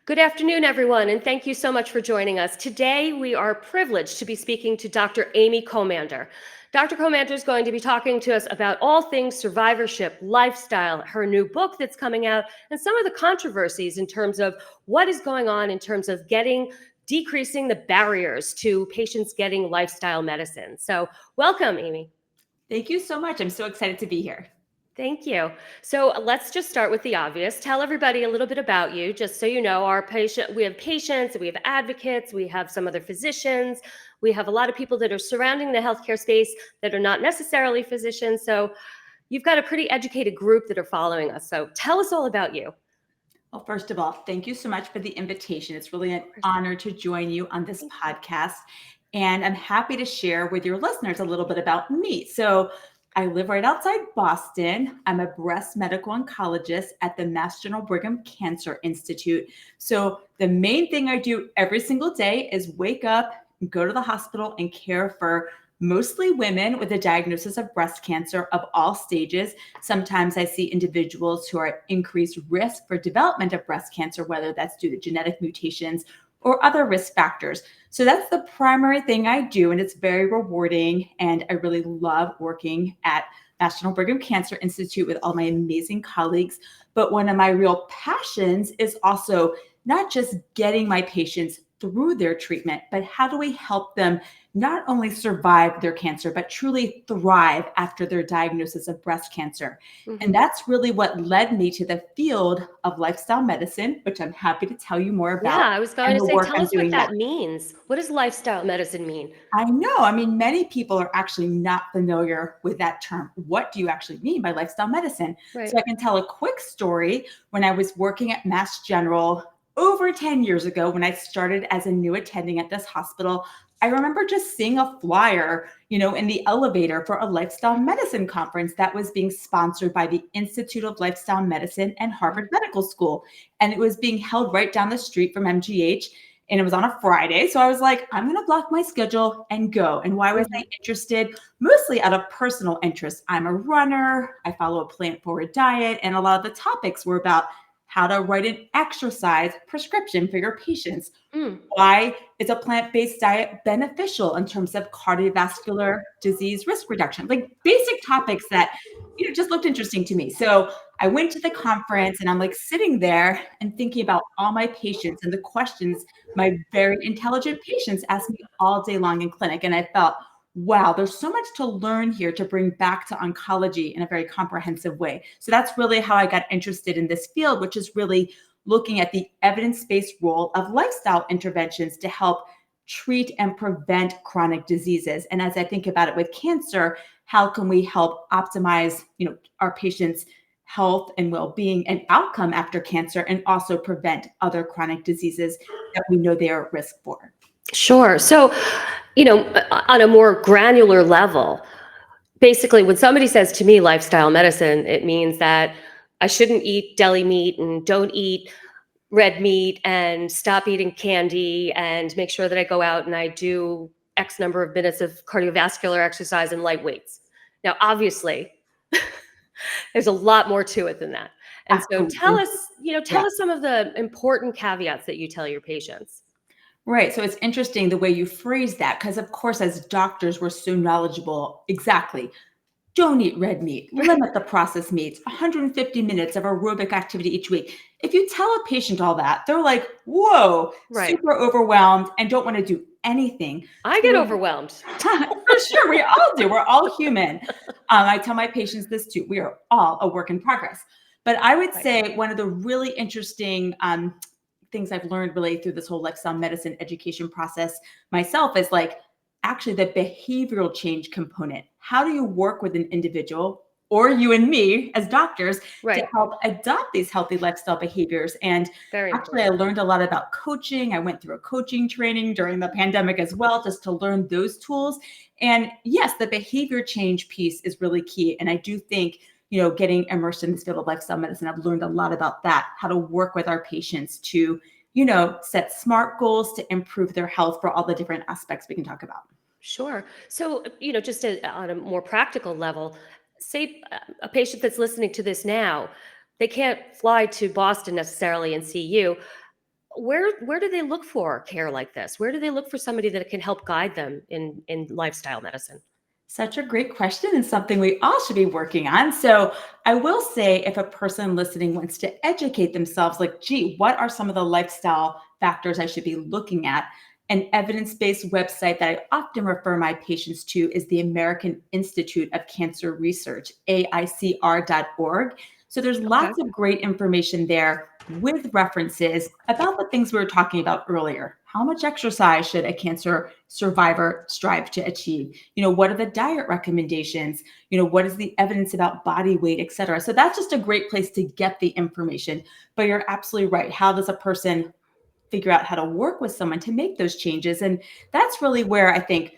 Good afternoon, everyone, and thank you so much for joining us. Today, we are privileged to be speaking to Dr. Amy Comander. Dr. Comander is going to be talking to us about all things survivorship, lifestyle, her new book that's coming out, and some of the controversies in terms of what is going on in terms of decreasing the barriers to patients getting lifestyle medicine. So welcome, Amy. Thank you so much. I'm so excited to be here. Thank you. So let's just start with the obvious. Tell everybody a little bit about you, just so you know. We have patients, we have advocates, we have some other physicians, we have a lot of people that are surrounding the healthcare space that are not necessarily physicians. So you've got a pretty educated group that are following us. So tell us all about you. Well, first of all, thank you so much for the invitation. It's really an honor to join you on this podcast. And I'm happy to share with your listeners a little bit about me. So I live right outside Boston. I'm a breast medical oncologist at the Mass General Brigham Cancer Institute. So the main thing I do every single day is wake up, go to the hospital, and care for mostly women with a diagnosis of breast cancer of all stages. Sometimes I see individuals who are at increased risk for development of breast cancer, whether that's due to genetic mutations or other risk factors. So that's the primary thing I do, and it's very rewarding. And I really love working at National Brigham Cancer Institute with all my amazing colleagues. But one of my real passions is also not just getting my patients through their treatment, but how do we help them not only survive their cancer, but truly thrive after their diagnosis of breast cancer. Mm-hmm. And that's really what led me to the field of lifestyle medicine, which I'm happy to tell you more about. Yeah, I was going to say, tell us what that means. What does lifestyle medicine mean? I know. I mean, many people are actually not familiar with that term. What do you actually mean by lifestyle medicine? Right. So I can tell a quick story. When I was working at Mass General over 10 years ago, when I started as a new attending at this hospital, I remember just seeing a flyer, in the elevator for a lifestyle medicine conference that was being sponsored by the Institute of Lifestyle Medicine and Harvard Medical School. And it was being held right down the street from MGH. And it was on a Friday. So I was like, I'm going to block my schedule and go. And why was I interested? Mostly out of personal interest. I'm a runner. I follow a plant-forward diet. And a lot of the topics were about how to write an exercise prescription for your patients. Why is a plant-based diet beneficial in terms of cardiovascular disease risk reduction? Like basic topics that just looked interesting to me. So I went to the conference and I'm like sitting there and thinking about all my patients and the questions my very intelligent patients ask me all day long in clinic. And I felt, wow, there's so much to learn here to bring back to oncology in a very comprehensive way. So that's really how I got interested in this field, which is really looking at the evidence-based role of lifestyle interventions to help treat and prevent chronic diseases. And as I think about it with cancer, how can we help optimize, our patients' health and well-being and outcome after cancer, and also prevent other chronic diseases that we know they are at risk for? Sure. So, on a more granular level, basically when somebody says to me lifestyle medicine, it means that I shouldn't eat deli meat and don't eat red meat and stop eating candy and make sure that I go out and I do X number of minutes of cardiovascular exercise and light weights. Now, obviously, there's a lot more to it than that. And so tell us some of the important caveats that you tell your patients. Right. So it's interesting the way you phrase that, because of course, as doctors, we're so knowledgeable. Exactly. Don't eat red meat, limit the processed meats, 150 minutes of aerobic activity each week. If you tell a patient all that, they're like, whoa, super overwhelmed and don't want to do anything. I get overwhelmed. For sure. We all do. We're all human. I tell my patients this too. We are all a work in progress. But I would say one of the really interesting things I've learned really through this whole lifestyle medicine education process myself is actually the behavioral change component. How do you work with an individual, or you and me as doctors, to help adopt these healthy lifestyle behaviors? And actually, I learned a lot about coaching. I went through a coaching training during the pandemic as well, just to learn those tools. And yes, the behavior change piece is really key. And I do think, getting immersed in this field of lifestyle medicine, I've learned a lot about that, how to work with our patients to, set smart goals to improve their health for all the different aspects we can talk about. Sure. So, just on a more practical level, say a patient that's listening to this now, they can't fly to Boston necessarily and see you. where do they look for care like this? Where do they look for somebody that can help guide them in lifestyle medicine? Such a great question and something we all should be working on. So, I will say if a person listening wants to educate themselves, like, gee, what are some of the lifestyle factors I should be looking at? An evidence based website that I often refer my patients to is the American Institute of Cancer Research, AICR.org. So, there's Okay. lots of great information there with references about the things we were talking about earlier. How much exercise should a cancer survivor strive to achieve? What are the diet recommendations? What is the evidence about body weight, et cetera? So that's just a great place to get the information. But you're absolutely right. How does a person figure out how to work with someone to make those changes? And that's really where I think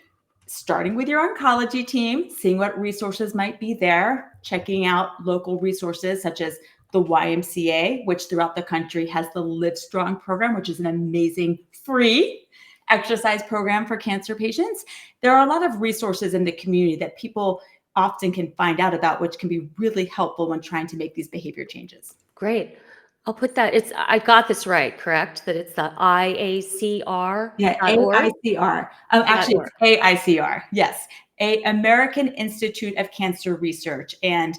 starting with your oncology team, seeing what resources might be there, checking out local resources such as the YMCA, which throughout the country has the Live Strong program, which is an amazing free exercise program for cancer patients. There are a lot of resources in the community that people often can find out about, which can be really helpful when trying to make these behavior changes. Great. I'll put that. I got this right, correct? That it's the Yeah, IACR.org? AICR. Dot Actually, it's org. AICR. Yes, American Institute of Cancer Research. And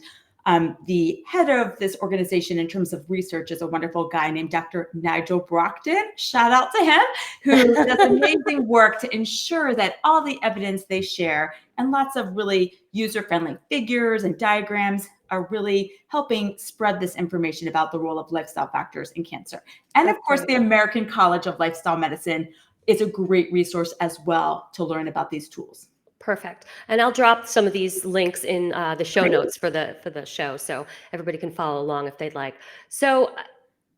the head of this organization in terms of research is a wonderful guy named Dr. Nigel Brockton. Shout out to him, who does amazing work to ensure that all the evidence they share and lots of really user-friendly figures and diagrams are really helping spread this information about the role of lifestyle factors in cancer. And of That's course, great. the American College of Lifestyle Medicine is a great resource as well to learn about these tools. Perfect. And I'll drop some of these links in the show Great. notes for the show, so everybody can follow along if they'd like. So,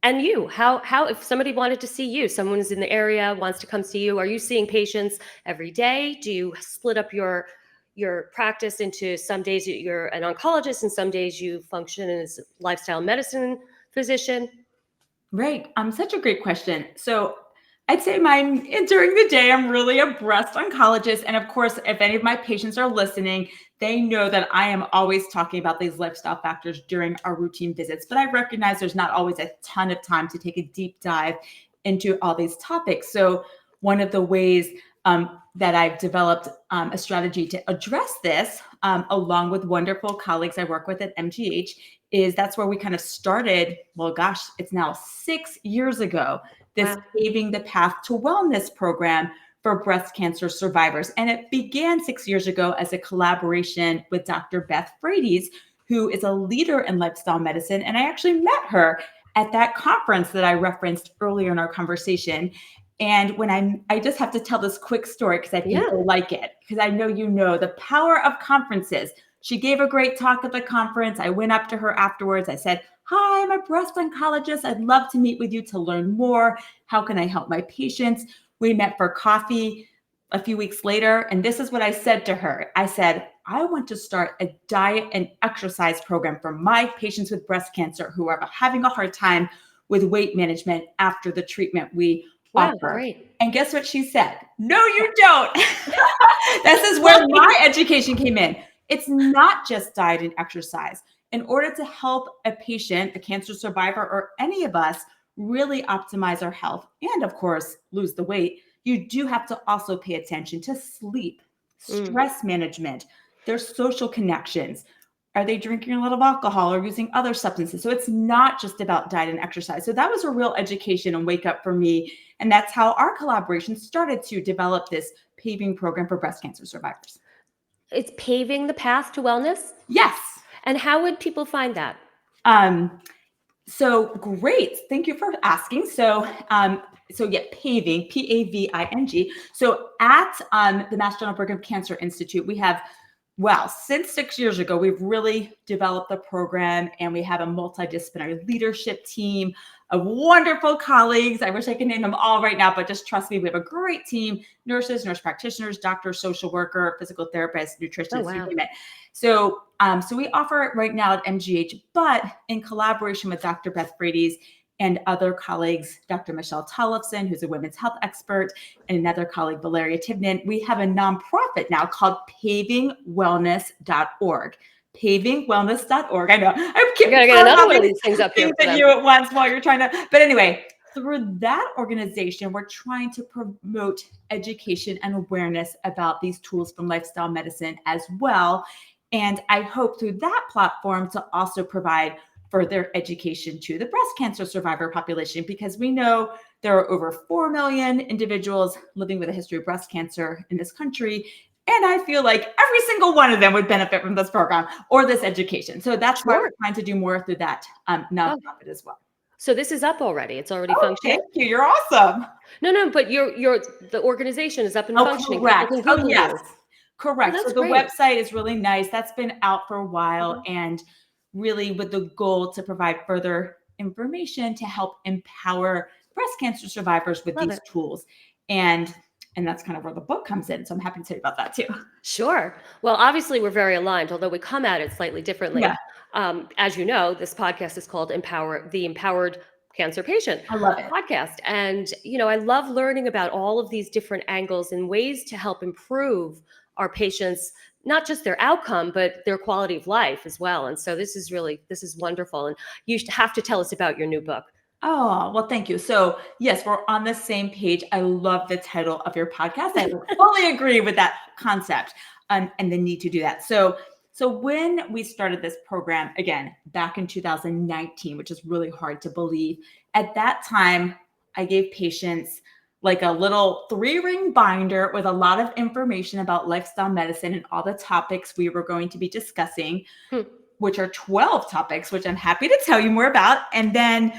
and you, how if somebody wanted to see you, someone's in the area wants to come see you, are you seeing patients every day? Do you split up your practice into some days you're an oncologist and some days you function as a lifestyle medicine physician? Right. Such a great question. So I'd say mine during the day, I'm really a breast oncologist. And of course, if any of my patients are listening, they know that I am always talking about these lifestyle factors during our routine visits. But I recognize there's not always a ton of time to take a deep dive into all these topics. So one of the ways that I've developed a strategy to address this, along with wonderful colleagues I work with at MGH, is that's where we kind of started. Well, gosh, it's now 6 years ago, this Wow. Paving the Path to Wellness program for breast cancer survivors. And it began 6 years ago as a collaboration with Dr. Beth Frates, who is a leader in lifestyle medicine. And I actually met her at that conference that I referenced earlier in our conversation. And when I just have to tell this quick story because I think Yeah. you'll like it, because I know you know the power of conferences. She gave a great talk at the conference. I went up to her afterwards. I said, "Hi, I'm a breast oncologist. I'd love to meet with you to learn more. How can I help my patients?" We met for coffee a few weeks later. And this is what I said to her. I said, "I want to start a diet and exercise program for my patients with breast cancer who are having a hard time with weight management after the treatment we Wow, offer." great. And guess what she said? "No, you don't." This is where my education came in. It's not just diet and exercise. In order to help a patient, a cancer survivor, or any of us really optimize our health and, of course, lose the weight, you do have to also pay attention to sleep, Mm. stress management, their social connections. Are they drinking a lot of alcohol or using other substances? So it's not just about diet and exercise. So that was a real education and wake up for me. And that's how our collaboration started to develop this paving program for breast cancer survivors. It's paving the path to wellness? Yes. And how would people find that? Um, so great. Thank you for asking. So yeah, paving, Paving. So at the Mass General Brigham Cancer Institute, we have, well, since 6 years ago, we've really developed the program and we have a multidisciplinary leadership team of wonderful colleagues. I wish I could name them all right now, but just trust me, we have a great team: nurses, nurse practitioners, doctors, social worker, physical therapists, Oh, nutritionists, you wow. name it. So we offer it right now at MGH, but in collaboration with Dr. Beth Frates and other colleagues, Dr. Michelle Tollefson, who's a women's health expert, and another colleague, Valeria Tivnan, we have a nonprofit now called pavingwellness.org. Pavingwellness.org. I know I I keep gotta get throwing another all one of these these things up here things for at them. you at once while you're trying to, but anyway, through that organization, we're trying to promote education and awareness about these tools from lifestyle medicine as well. And I hope through that platform to also provide further education to the breast cancer survivor population, because we know there are over 4 million individuals living with a history of breast cancer in this country. And I feel like every single one of them would benefit from this program or this education. So that's why we're Sure. trying to do more through that Oh, nonprofit as well. so this is up already. It's already Oh, functioning? thank you. You're awesome. No, but the organization is up and Oh, functioning. People correct. can Oh, Google yes. you. Oh, Correct. So that's the great. website is really nice. That's been out for a while, Mhm. and really with the goal to provide further information to help empower breast cancer survivors with Love these it. tools. And that's kind of where the book comes in. So I'm happy to tell you about that too. Sure. Well, obviously, we're very aligned, although we come at it slightly differently. Yeah, As you know, this podcast is called the Empowered Cancer Patient I love it. podcast. And, I love learning about all of these different angles and ways to help improve our patients, not just their outcome, but their quality of life as well. And so this is wonderful. And you have to tell us about your new book. Oh, well, thank you. So, yes, we're on the same page. I love the title of your podcast. I fully agree with that concept, and the need to do that. So when we started this program again back in 2019, which is really hard to believe, at that time, I gave patients like a little 3-ring binder with a lot of information about lifestyle medicine and all the topics we were going to be discussing, Hmm. which are 12 topics, which I'm happy to tell you more about. And then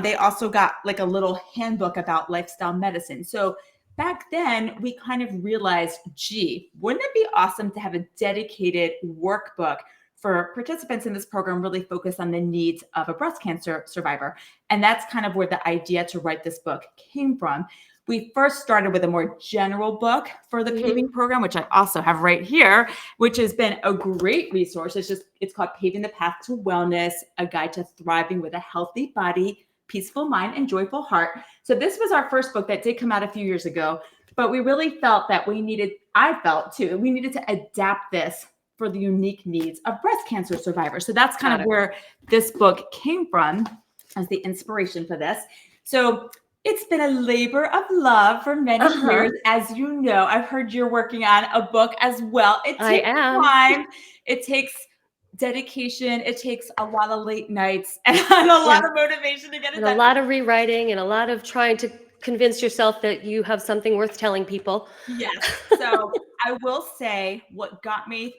they also got like a little handbook about lifestyle medicine. So back then, we kind of realized, gee, wouldn't it be awesome to have a dedicated workbook for participants in this program, really focus on the needs of a breast cancer survivor? And that's kind of where the idea to write this book came from. We first started with a more general book for the Mhm. paving program, which I also have right here, which has been a great resource. It's called Paving the Path to Wellness, a guide to thriving with a healthy body, peaceful mind, and joyful heart. So this was our first book that did come out a few years ago, but we really felt that I felt too, we needed to adapt this for the unique needs of breast cancer survivors. So that's kind Got of it. where this book came from as the inspiration for this. So it's been a labor of love for many Uh-huh. years. As you know, I've heard you're working on a book as well. It I takes am. time, it takes dedication, it takes a lot of late nights and a lot Yes. of motivation to get it And a done. lot of rewriting and a lot of trying to convince yourself that you have something worth telling people. Yes. So I will say what got me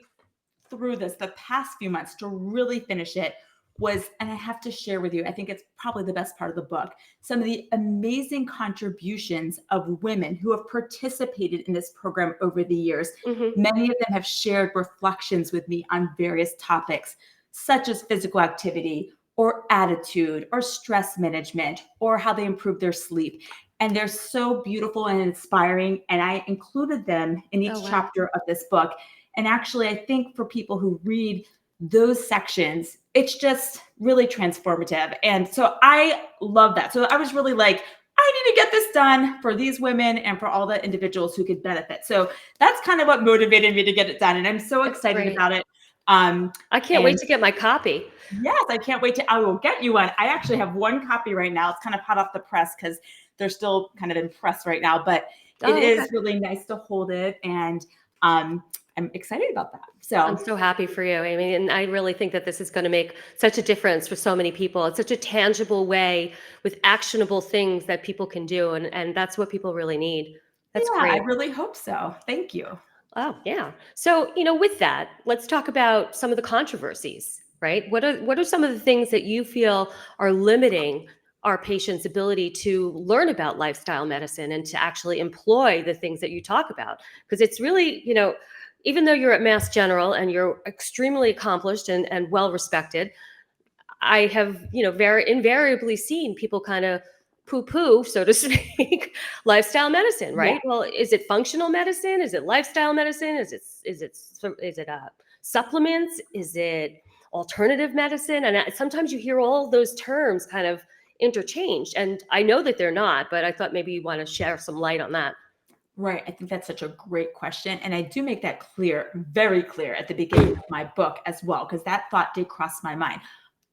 through this the past few months to really finish it was, and I have to share with you, I think it's probably the best part of the book, some of the amazing contributions of women who have participated in this program over the years. Mhm. Many of them have shared reflections with me on various topics, such as physical activity or attitude or stress management or how they improve their sleep. And they're so beautiful and inspiring. And I included them in Oh, each wow. chapter of this book. And actually, I think for people who read those sections, it's just really transformative. And so I love that. So I was really like, I need to get this done for these women and for all the individuals who could benefit. So that's kind of what motivated me to get it done. And I'm so That's excited great. about it. I can't wait And to get my copy. yes, I can't wait I will get you one. I actually have one copy right now. It's kind of hot off the press because they're still kind of in press right now, but it Oh, okay. is really nice to hold it. And I'm excited about that. I'm So so happy for you. I mean, and I really think that this is going to make such a difference for so many people. It's such a tangible way with actionable things that people can do. And that's what people really need. That's yeah, I great. really hope so. Thank you. Oh, yeah. So, with that, let's talk about some of the controversies, right? What are some of the things that you feel are limiting our patients' ability to learn about lifestyle medicine and to actually employ the things that you talk about? Because it's really, even though you're at Mass General and you're extremely accomplished and well respected, I have, very invariably seen people kind of poo-poo, so to speak, lifestyle medicine, Yeah. right? Well, is it functional medicine? Is it lifestyle medicine? Is it supplements? Is it alternative medicine? And sometimes you hear all those terms kind of interchanged, and I know that they're not, but I thought maybe you want to share some light on that. Right. I think that's such a great question. And I do make that clear, very clear at the beginning of my book as well, because that thought did cross my mind.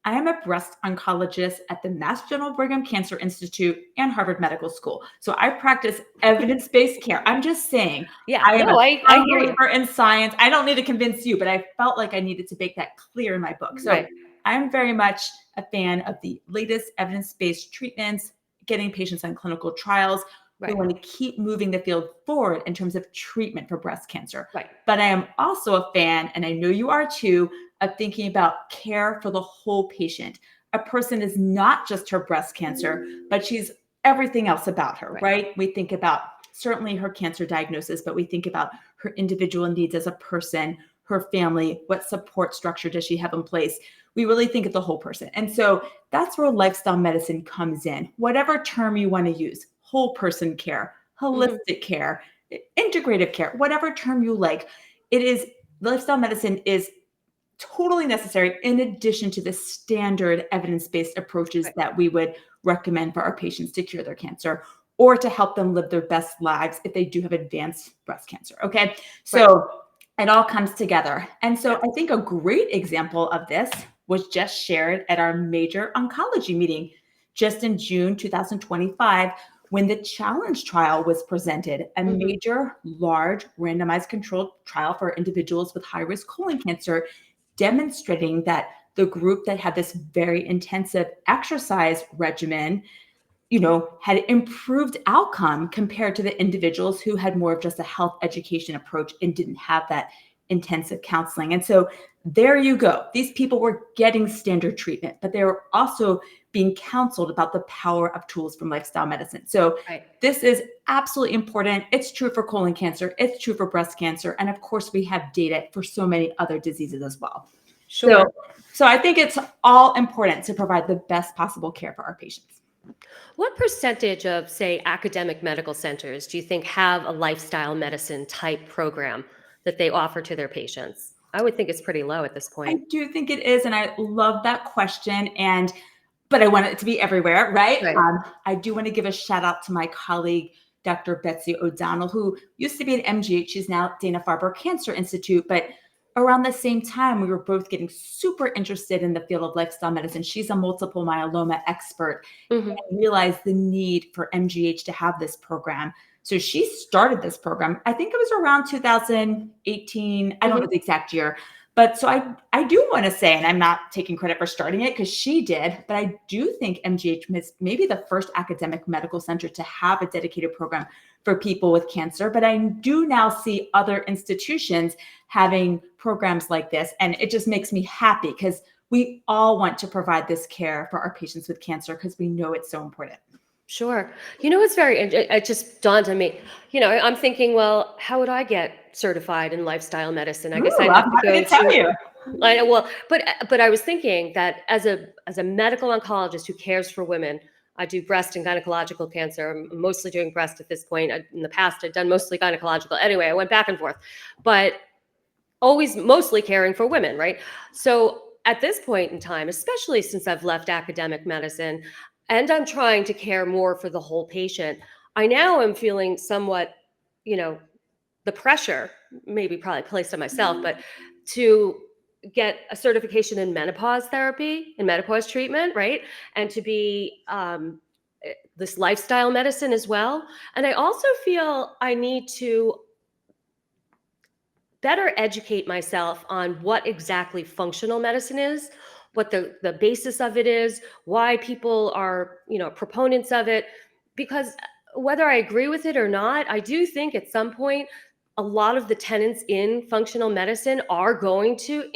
I am a breast oncologist at the Mass General Brigham Cancer Institute and Harvard Medical School. So I practice evidence-based care. I'm just saying, Yeah, I am a no, I strong hear you. believer in science. I don't need to convince you, but I felt like I needed to make that clear in my book. So Right, I'm very much a fan of the latest evidence-based treatments, getting patients on clinical trials. We right, want to keep moving the field forward in terms of treatment for breast cancer. right. But I am also a fan, and I know you are too, of thinking about care for the whole patient. A person is not just her breast cancer, but she's everything else about her, Right. right? We think about certainly her cancer diagnosis, but we think about her individual needs as a person, her family, what support structure does she have in place? We really think of the whole person. And so that's where lifestyle medicine comes in. Whatever term you want to use, whole person care, Mhm. holistic care, integrative care, whatever term you like, it is lifestyle medicine is totally necessary in addition to the standard evidence-based approaches Right, that we would recommend for our patients to cure their cancer or to help them live their best lives if they do have advanced breast cancer. Okay. right. So it all comes together. And so Yeah. I think a great example of this was just shared at our major oncology meeting just in June 2025 when the challenge trial was presented, a Mhm. major, large, randomized controlled trial for individuals with high risk colon cancer, demonstrating that the group that had this very intensive exercise regimen, had improved outcome compared to the individuals who had more of just a health education approach and didn't have that intensive counseling. And so there you go. These people were getting standard treatment, but they were also being counseled about the power of tools from lifestyle medicine. So Right. this is absolutely important. It's true for colon cancer, it's true for breast cancer, and of course we have data for so many other diseases as well. So Sure. so I think it's all important to provide the best possible care for our patients. What percentage of, say, academic medical centers do you think have a lifestyle medicine type program that they offer to their patients? I would think it's pretty low at this I point. do think it is, and I love that question. But I want it to be everywhere, right? Right. I do want to give a shout out to my colleague, Dr. Betsy O'Donnell, who used to be at MGH. She's now at Dana-Farber Cancer Institute. But around the same time, we were both getting super interested in the field of lifestyle medicine. She's a multiple myeloma expert Mhm. and realized the need for MGH to have this program. So she started this program. I think it was around 2018. I don't know Mhm. the exact year. But so I do want to say, and I'm not taking credit for starting it because she did, but I do think MGH is maybe the first academic medical center to have a dedicated program for people with cancer. But I do now see other institutions having programs like this. And it just makes me happy because we all want to provide this care for our patients with cancer because we know it's so important. Sure. You know, it's very, it just dawned on me. I'm thinking, well, how would I get certified in lifestyle medicine? I guess Ooh, I'd have I'm to happy go to tell to, you. I know, well, but I was thinking that as a medical oncologist who cares for women, I do breast and gynecological cancer. I'm mostly doing breast at this point. In the past, I'd done mostly gynecological. Anyway, I went back and forth, but always mostly caring for women, right? So at this point in time, especially since I've left academic medicine and I'm trying to care more for the whole patient, I now am feeling somewhat, you know, the pressure, maybe probably placed on myself, but to get a certification in menopause therapy and menopause treatment, right? And to be this lifestyle medicine as well. And I also feel I need to better educate myself on what exactly functional medicine is, what the basis of it is, why people are, proponents of it. Because whether I agree with it or not, I do think at some point a lot of the tenets in functional medicine are going to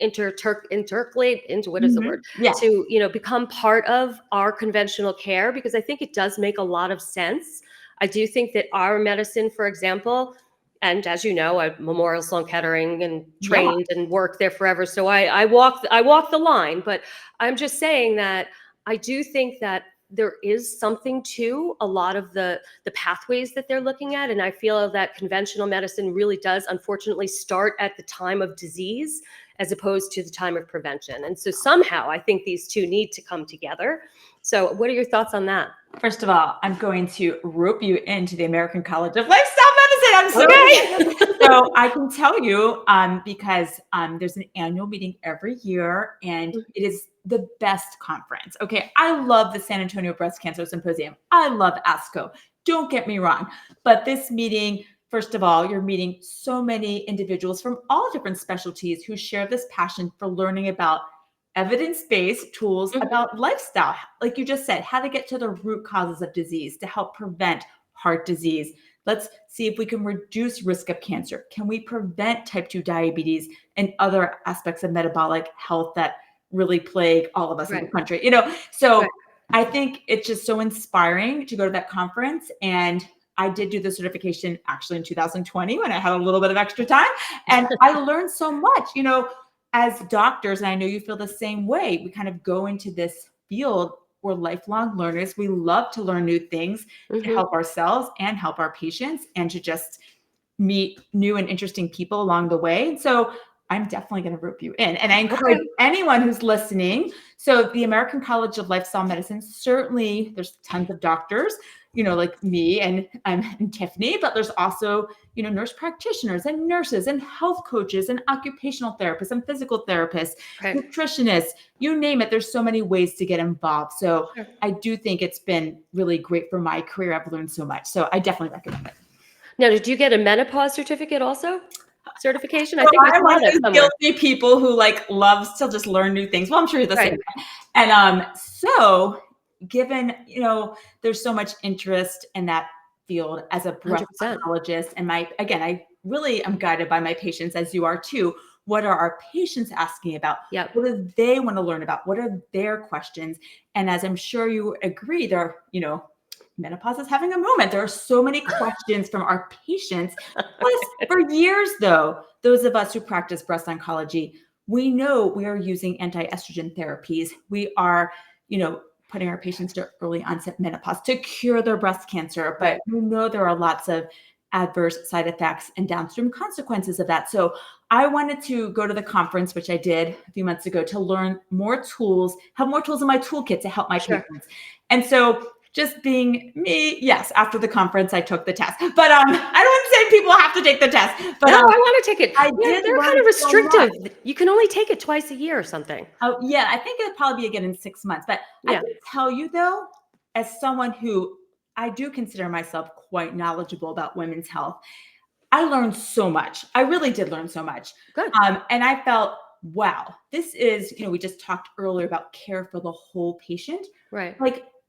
intercalate into, what is the word, Yeah. to become part of our conventional care, because I think it does make a lot of sense. I do think that our medicine, for example, and as you know, I'm Memorial Sloan Kettering and Yeah. trained and worked there forever. So I walk the line, but I'm just saying that I do think that there is something to a lot of the pathways that they're looking at. And I feel that conventional medicine really does, unfortunately, start at the time of disease as opposed to the time of prevention. And so somehow I think these two need to come together. So what are your thoughts on that? First of all, I'm going to rope you into the American College of Lifestyle Medicine. I'm so excited. Okay. So I can tell you because there's an annual meeting every year, and it is the best conference. Okay. I love the San Antonio Breast Cancer Symposium. I love ASCO. Don't get me wrong. But this meeting, first of all, you're meeting so many individuals from all different specialties who share this passion for learning about evidence-based tools about lifestyle. Like you just said, how to get to the root causes of disease to help prevent heart disease. Let's see if we can reduce risk of cancer. Can we prevent type 2 diabetes and other aspects of metabolic health that really plague all of us in the country? So I think it's just so inspiring to go to that conference. And I did do the certification actually in 2020 when I had a little bit of extra time. And I learned so much, as doctors, and I know you feel the same way. We kind of go into this field. We're lifelong learners. We love to learn new things to help ourselves and help our patients, and to just meet new and interesting people along the way. So I'm definitely going to rope you in. And I encourage anyone who's listening. So the American College of Lifestyle Medicine, certainly there's tons of doctors, like me and Tiffany, but there's also, nurse practitioners and nurses and health coaches and occupational therapists and physical therapists, nutritionists, you name it. There's so many ways to get involved. So I do think it's been really great for my career. I've learned so much. So I definitely recommend it. Now, did you get a menopause certificate also? Certification? I think I'm one of those guilty people who loves to just learn new things. Well, I'm sure you're the same. And so given, there's so much interest in that field as a breast oncologist, and I really am guided by my patients, as you are too. What are our patients asking about? What do they want to learn about? What are their questions? And as I'm sure you agree, there are, menopause is having a moment. There are so many questions from our patients. Plus, for years, though, those of us who practice breast oncology, we know we are using anti-estrogen therapies. We are, putting our patients to early onset menopause to cure their breast cancer. But we know there are lots of adverse side effects and downstream consequences of that. So I wanted to go to the conference, which I did a few months ago, to learn more tools, have more tools in my toolkit to help my patients. And so just being me, yes, after the conference, I took the test. But I don't want to say people have to take the test. But no, I want to take it. They're kind of restrictive. You can only take it twice a year or something. Oh, yeah. I think it'll probably be again in 6 months. But I can tell you, though, as someone who I do consider myself quite knowledgeable about women's health, I learned so much. I really did learn so much. Good. And I felt, wow, this is, we just talked earlier about care for the whole patient. Right.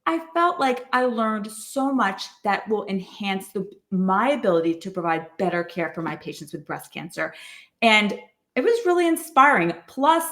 I felt like I learned so much that will enhance my ability to provide better care for my patients with breast cancer. And it was really inspiring. Plus,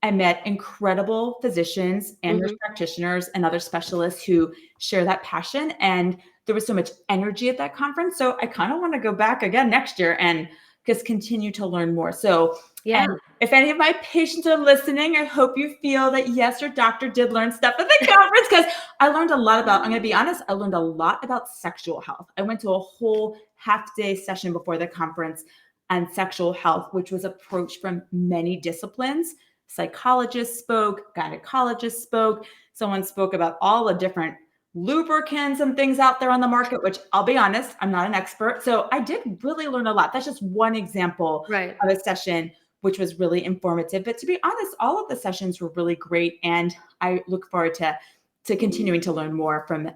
I met incredible physicians and nurse practitioners and other specialists who share that passion. And there was so much energy at that conference. So I kind of want to go back again next year and just continue to learn more. So and if any of my patients are listening, I hope you feel that, yes, your doctor did learn stuff at the conference, because I learned a lot about, I'm going to be honest, I learned a lot about sexual health. I went to a whole half-day session before the conference on sexual health, which was approached from many disciplines. Psychologists spoke, gynecologists spoke, someone spoke about all the different lubricants and things out there on the market, which I'll be honest, I'm not an expert. So I did really learn a lot. That's just one example of a session which was really informative. But to be honest, all of the sessions were really great. And I look forward to continuing to learn more from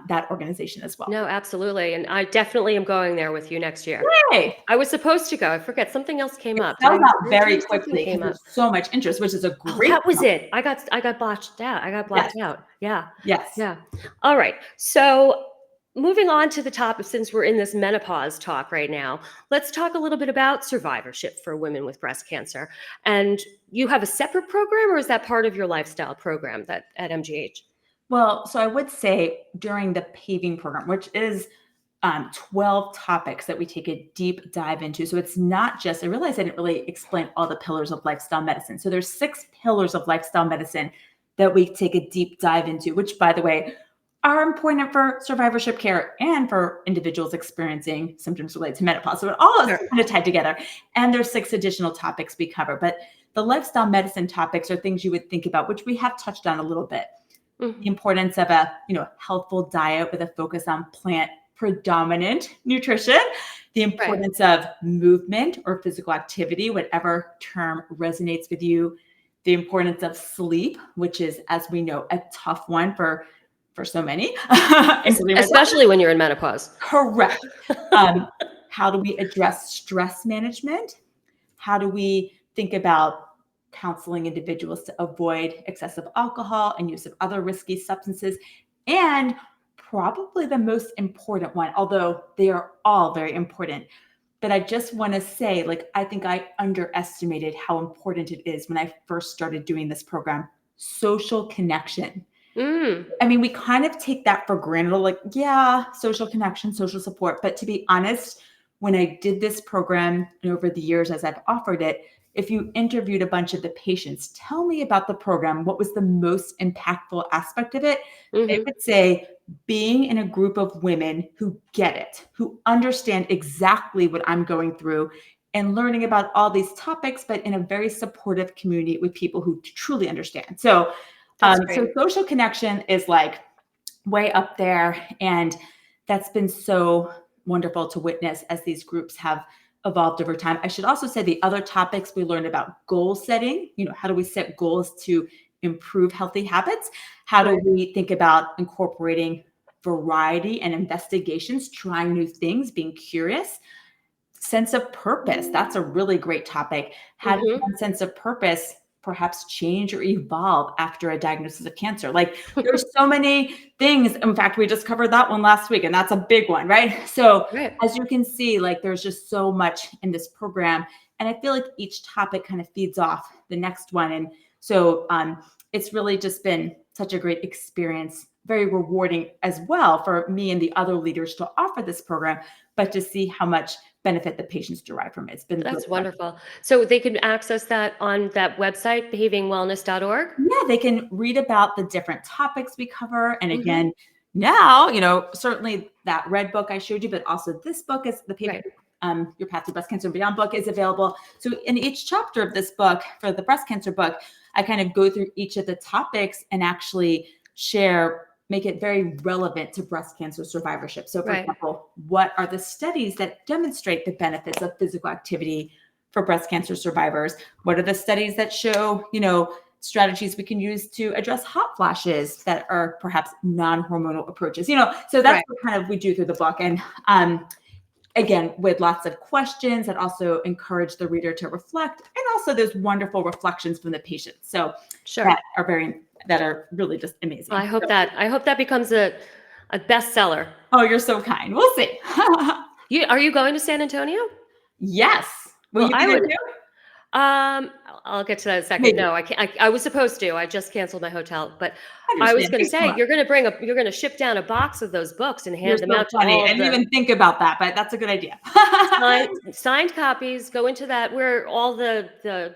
that organization as well. No, absolutely. And I definitely am going there with you next year. Yay! I was supposed to go. I forget. Something else came up. That was out very quickly. There's so much interest, which is a great. That was it. I got botched out. I got blacked out. Yeah. Yes. Yeah. All right. So moving on to the topic, since we're in this menopause talk right now, let's talk a little bit about survivorship for women with breast cancer. And you have a separate program, or is that part of your lifestyle program at MGH? Well, so I would say during the paving program, which is 12 topics that we take a deep dive into. So it's not just, I realized I didn't really explain all the pillars of lifestyle medicine. So there's 6 pillars of lifestyle medicine that we take a deep dive into, which, by the way, are important for survivorship care and for individuals experiencing symptoms related to menopause. So it all is kind of tied together. And there's 6 additional topics we cover. But the lifestyle medicine topics are things you would think about, which we have touched on a little bit. The importance of a healthful diet with a focus on plant predominant nutrition, the importance of movement or physical activity, whatever term resonates with you, the importance of sleep, which is, as we know, a tough one for so many, including myself. Especially when you're in menopause. Correct. How do we address stress management? How do we think about counseling individuals to avoid excessive alcohol and use of other risky substances? And probably the most important one, although they are all very important, but I just want to say, like, I think I underestimated how important it is when I first started doing this program: social connection. I mean, we kind of take that for granted, like, yeah, social connection, social support. But to be honest, when I did this program and over the years as I've offered it, if you interviewed a bunch of the patients, tell me about the program, what was the most impactful aspect of it? They would say being in a group of women who get it, who understand exactly what I'm going through, and learning about all these topics, but in a very supportive community with people who truly understand. So so social connection is like way up there. And that's been so wonderful to witness as these groups have evolved over time. I should also say the other topics we learned about: goal setting. How do we set goals to improve healthy habits? How do we think about incorporating variety and investigations, trying new things, being curious? Sense of purpose. That's a really great topic. How does one sense of purpose perhaps change or evolve after a diagnosis of cancer? Like, there's so many things. In fact, we just covered that one last week, and that's a big one, right? So as you can see, like, there's just so much in this program, and I feel like each topic kind of feeds off the next one. And so it's really just been such a great experience, very rewarding as well for me and the other leaders to offer this program, but to see how much benefit the patients derive from it. It's been That's wonderful. So they can access that on that website, behavingwellness.org? Yeah, they can read about the different topics we cover. And again, now, certainly that red book I showed you, but also this book is the paper, Your Path to Breast Cancer and Beyond book is available. So in each chapter of this book, for the breast cancer book, I kind of go through each of the topics and actually make it very relevant to breast cancer survivorship. So for example, what are the studies that demonstrate the benefits of physical activity for breast cancer survivors? What are the studies that show, strategies we can use to address hot flashes that are perhaps non-hormonal approaches? So that's what kind of we do through the book. And again, with lots of questions that also encourage the reader to reflect. And also there's wonderful reflections from the patients. So that are really just amazing. Well, I hope that becomes a bestseller. Oh, you're so kind. We'll see. Are you going to San Antonio? Yes. Will you be there too? I'll get to that in a second. Maybe. No, I can't. I was supposed to. I just canceled my hotel, but I was going to say you're going to ship down a box of those books and hand them out to all. I didn't even think about that, but that's a good idea. signed copies. Go into that where all the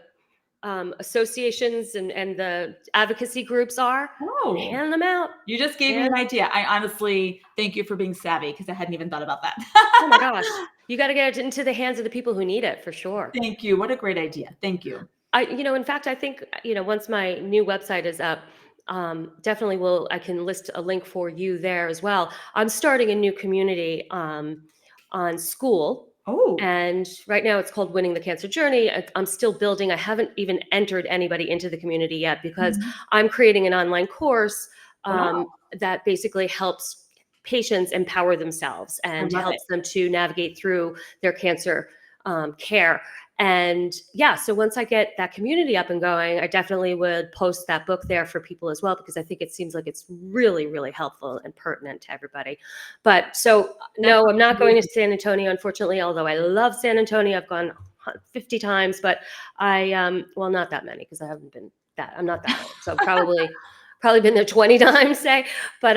associations and the advocacy groups are. Hand them out. You just gave me an idea. I honestly thank you for being savvy, because I hadn't even thought about that. Oh my gosh. You got to get it into the hands of the people who need it, for sure. Thank you. What a great idea. Thank you. In fact, I think, once my new website is up, definitely I can list a link for you there as well. I'm starting a new community on school. And right now it's called Winning the Cancer Journey. I'm still building. I haven't even entered anybody into the community yet, because I'm creating an online course that basically helps patients empower themselves and helps them to navigate through their cancer care. And so once I get that community up and going, I definitely would post that book there for people as well, because I think it seems like it's really, really helpful and pertinent to everybody. But so no, I'm not going to San Antonio, unfortunately, although I love San Antonio. I've gone 50 times, but not that many, because I'm not that old. So probably been there 20 times, say. But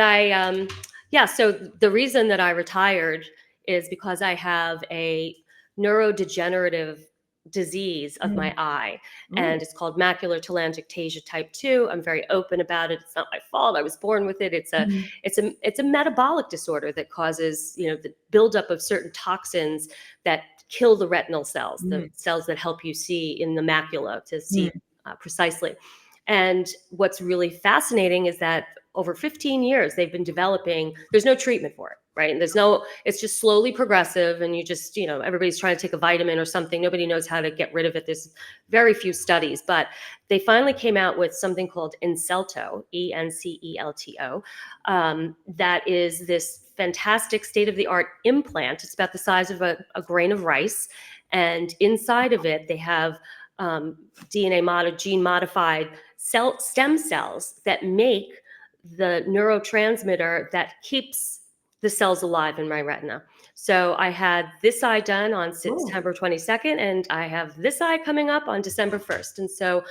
so the reason that I retired is because I have a neurodegenerative disease of my eye, and it's called macular telangiectasia type 2. I'm very open about it. It's not my fault. I was born with it. It's a metabolic disorder that causes, the buildup of certain toxins that kill the retinal cells, the cells that help you see in the macula to see precisely. And what's really fascinating is that over 15 years, they've been developing, there's no treatment for it, right? And it's just slowly progressive. And you just, everybody's trying to take a vitamin or something. Nobody knows how to get rid of it. There's very few studies, but they finally came out with something called Incelto, Encelto, that is this fantastic state-of-the-art implant. It's about the size of a grain of rice. And inside of it, they have gene modified stem cells that make the neurotransmitter that keeps the cells alive in my retina. So I had this eye done on September 22nd, and I have this eye coming up on December 1st. And so,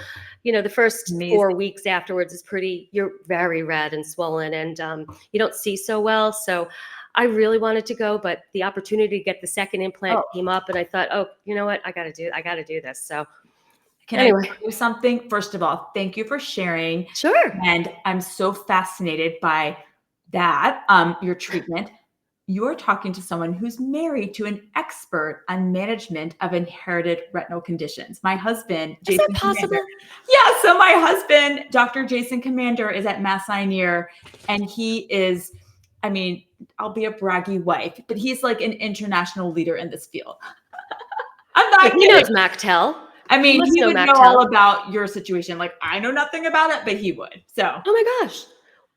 the first Amazing. 4 weeks afterwards you're very red and swollen, and you don't see so well. So I really wanted to go, but the opportunity to get the second implant came up, and I thought, oh, you know what? I got to do this. So Can I tell you something? First of all, thank you for sharing. Sure. And I'm so fascinated by that, your treatment. You're talking to someone who's married to an expert on management of inherited retinal conditions. My husband, Is Jason that possible? Comander. Yeah, so my husband, Dr. Jason Comander, is at Mass Eye Near, and he is, I'll be a braggy wife, but he's like an international leader in this field. I'm not kidding. He knows MacTel. He would know MacTel. all about your situation. Like, I know nothing about it, but he would. So, oh my gosh,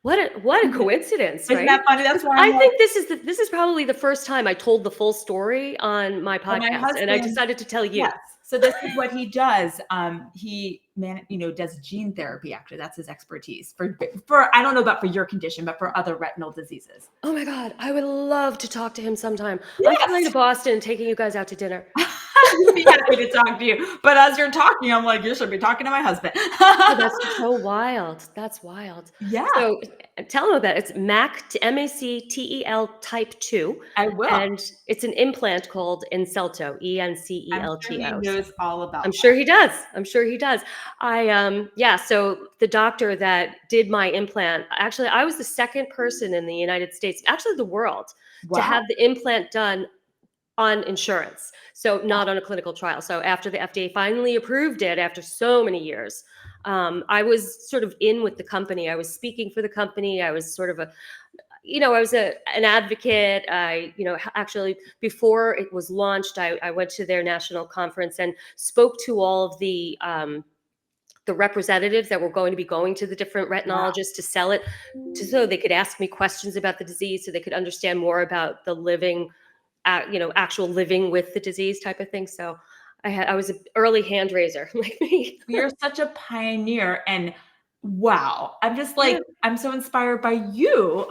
what a coincidence! Isn't that funny? That's why I think this is probably the first time I told the full story on my podcast, my husband, and I decided to tell you. Yes. So this is what he does. He does gene therapy. Actually, that's his expertise for I don't know about for your condition, but for other retinal diseases. Oh my God, I would love to talk to him sometime. Yes. I'm coming to Boston and taking you guys out to dinner. I'd be happy to talk to you. But as you're talking, I'm like, you should be talking to my husband. Oh, that's so wild. That's wild. Yeah. So tell him about it. It's MacTel type 2. I will. And it's an implant called Incelto, Encelto. I'm sure he knows all about I'm sure he does. I'm sure he does. So the doctor that did my implant, actually, I was the second person in the United States, actually the world, to have the implant done on insurance. So not on a clinical trial. So after the FDA finally approved it after so many years, I was sort of in with the company. I was speaking for the company. I was sort of I was an advocate. Actually, before it was launched, I went to their national conference and spoke to all of the representatives that were going to be going to the different retinologists to sell it, so they could ask me questions about the disease, so they could understand more about the living, actual living with the disease type of thing. So I was an early hand raiser like me. You're such a pioneer, and wow, I'm just like, I'm so inspired by you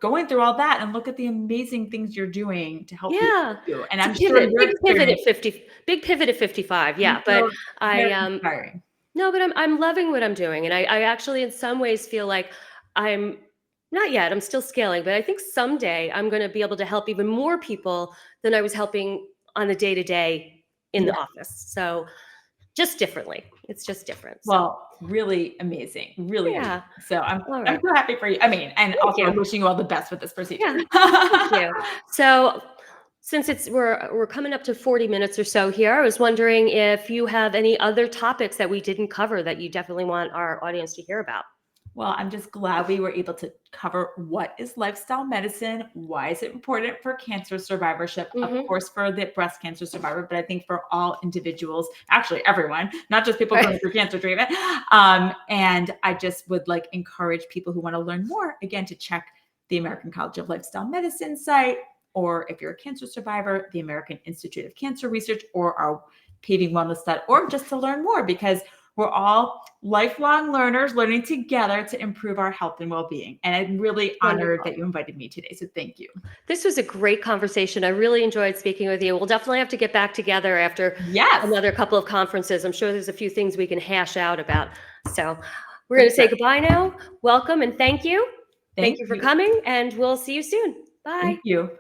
going through all that, and look at the amazing things you're doing to help you. And I'm sure big pivot at 55. Yeah, but inspiring. No, but I'm loving what I'm doing, and I actually in some ways feel like I'm not yet. I'm still scaling, but I think someday I'm going to be able to help even more people than I was helping on a day-to-day in the office. So just differently. It's just different. So. Well, really amazing. Really. Yeah. Amazing. So I'm so happy for you. And also I'm wishing you all the best with this procedure. Yeah. Thank you. So since we're coming up to 40 minutes or so here, I was wondering if you have any other topics that we didn't cover that you definitely want our audience to hear about. Well, I'm just glad we were able to cover what is lifestyle medicine, why is it important for cancer survivorship, of course, for the breast cancer survivor, but I think for all individuals, actually everyone, not just people going through cancer treatment. And I just would encourage people who want to learn more, again, to check the American College of Lifestyle Medicine site, or if you're a cancer survivor, the American Institute of Cancer Research, or our pavingwellness.org, just to learn more, because we're all lifelong learners learning together to improve our health and well-being. And I'm really honored that you invited me today. So thank you. This was a great conversation. I really enjoyed speaking with you. We'll definitely have to get back together after another couple of conferences. I'm sure there's a few things we can hash out about. So we're going to say goodbye now. Welcome and thank you. Thank you for coming, and we'll see you soon. Bye. Thank you.